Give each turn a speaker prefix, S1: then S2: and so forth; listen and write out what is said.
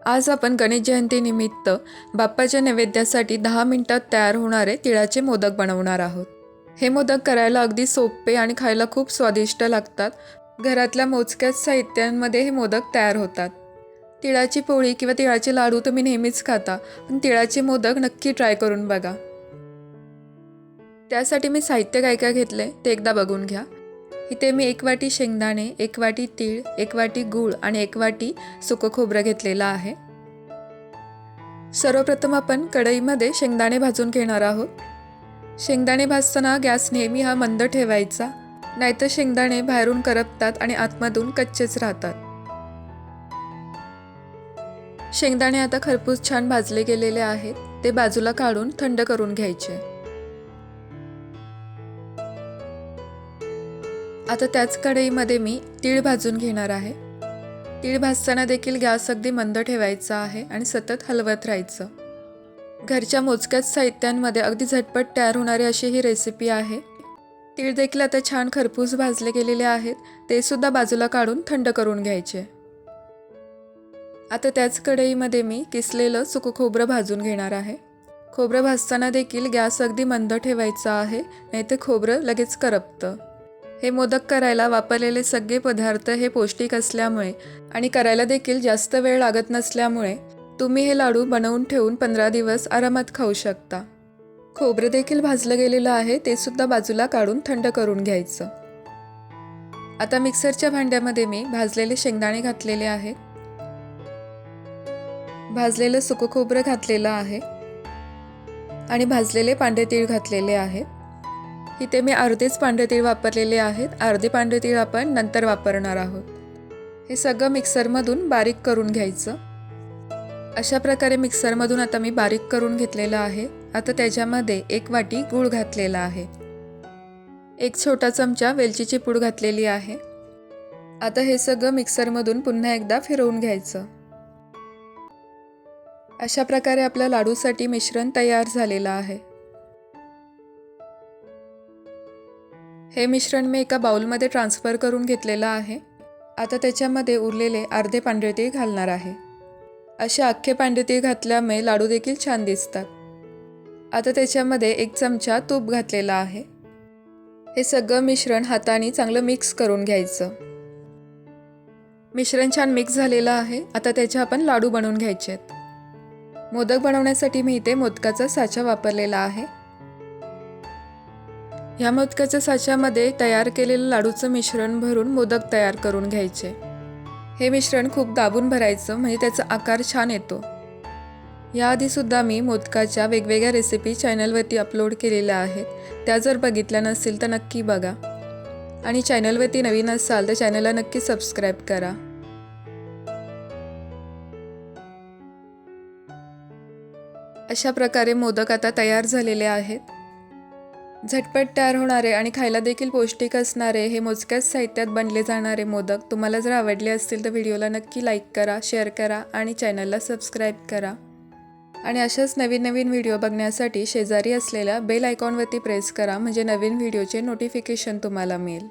S1: आज आपण गणेश जयंतीनिमित्त बाप्पाच्या नैवेद्यासाठी 10 मिनिटात तयार होणारे तिळाचे मोदक बनवणार आहोत। हे मोदक करायला अगदी सोपे आणि खायला खूप स्वादिष्ट लागतात। घरातल्या मोजक्याच साहित्यांमध्ये हे मोदक तयार होतात। तिळाची पोळी किंवा तिळाचे लाडू तुम्ही नेहमीच खाता, पण तिळाचे मोदक नक्की ट्राय करून बघा। त्यासाठी मी साहित्य काय काय घेतले ते एकदा बघून घ्या। इथे मी 1 वाटी शेंगदाणे, 1 वाटी तीळ, 1 वाटी गूळ आणि 1 वाटी सुकं खोबरं घेतलेलं आहे। सर्वप्रथम आपण कढईमध्ये शेंगदाणे भाजून घेणार आहोत। शेंगदाणे भाजताना गॅस नेहमी हा मंद ठेवायचा, नाहीतर शेंगदाणे बाहेरून करपतात आणि आतमधून कच्चेच राहतात। शेंगदाणे आता खरपूस छान भाजले गेलेले आहेत, ते बाजूला काढून थंड करून घ्यायचे। आता त्याच कढईमध्ये मी तीळ भाजून घेणार आहे। तीळ भाजताना देखील गॅस अगदी मंद ठेवायचा आहे आणि सतत हलवत राहायचं। घरच्या मोजक्याच साहित्यांमध्ये अगदी झटपट तयार होणारी अशी ही रेसिपी आहे। तीळ देखील आता छान खरपूस भाजले गेलेले आहेत, ते सुद्धा बाजूला काढून थंड करून घ्यायचे। आता त्याच कढईमध्ये मी किसलेलं सुकं खोबरं भाजून घेणार आहे। खोबरं भाजताना देखील गॅस अगदी मंद ठेवायचा आहे, नाहीतर खोबरं लगेच करपतं। हे मोदक करायला वापरलेले सगळे पदार्थ हे पौष्टिक असल्यामुळे आणि करायला देखील जास्त वेळ लागत नसल्यामुळे तुम्ही हे लाडू बनवून ठेवून 15 दिवस आरामात खाऊ शकता। खोबरं देखील भाजलं गेलेलं आहे, ते सुद्धा बाजूला काढून थंड करून घ्यायचं। आता मिक्सरच्या भांड्यामध्ये मी भाजलेले शेंगदाणे घातलेले आहेत, भाजलेलं सुकं खोबरं घातलेलं आहे आणि भाजलेले पांढरे तीळ घातलेले आहेत। इथे मी अर्धेच पांढरे तीळ वापरलेले आहेत, अर्धे पांढरे तीळ आपण नंतर वापरणार आहोत। हे सगळं मिक्सरमधून बारीक करून घ्यायचं। अशा प्रकारे मिक्सरमधून आता मी बारीक करून घेतलेलं आहे। आता त्याच्यामध्ये 1 वाटी गूळ घातलेला आहे, 1 छोटा चमचा वेलचीची पूड घातलेली आहे। आता हे सगळं मिक्सरमधून पुन्हा एकदा फिरवून घ्यायचं। अशा प्रकारे आपल्या लाडूसाठी मिश्रण तयार झालेलं आहे। हे मिश्रण मी एका बाउलमध्ये ट्रान्सफर करून घेतलेलं आहे। आता त्याच्यामध्ये उरलेले अर्धे पांढरे तीळ घालणार आहे। असे अख्खे पांढरे तीळ घातल्यामुळे लाडू देखील छान दिसतात। आता त्याच्यामध्ये 1 चमचा तूप घातलेला आहे। हे सगळं मिश्रण हाताने चांगलं मिक्स करून घ्यायचं। मिश्रण छान मिक्स झालेलं आहे। आता त्याचे आपण लाडू बनवून घ्यायचे आहेत। मोदक बनवण्यासाठी मी इथे मोदकाचा साचा वापरलेला आहे। ह्या मोदकाच्या साच्यामध्ये तयार केलेलं लाडूचं मिश्रण भरून मोदक तयार करून घ्यायचे। हे मिश्रण खूप दाबून भरायचं, म्हणजे त्याचा आकार छान येतो। याआधी सुद्धा मी मोदकाच्या वेगवेगळ्या रेसिपी चॅनलवरती अपलोड केलेल्या आहेत, त्या जर बघितल्या नसतील तर नक्की बघा आणि चॅनलवरती नवीन असाल तर चॅनलला नक्की सबस्क्राईब करा। अशा प्रकारे मोदक आता तयार झालेले आहेत। झटपट तयार होणारे आणि खायला देखील पौष्टिक असणारे हे मोजक्याच साहित्यात बनले जाणारे मोदक तुम्हाला जर आवडले असतील तर व्हिडिओला नक्की लाईक करा, शेअर करा आणि चॅनलला सबस्क्राईब करा। आणि अशाच नवीन नवीन व्हिडिओ बघण्यासाठी शेजारी असलेल्या बेल आयकॉनवरती प्रेस करा, म्हणजे नवीन व्हिडिओचे नोटिफिकेशन तुम्हाला मिळेल।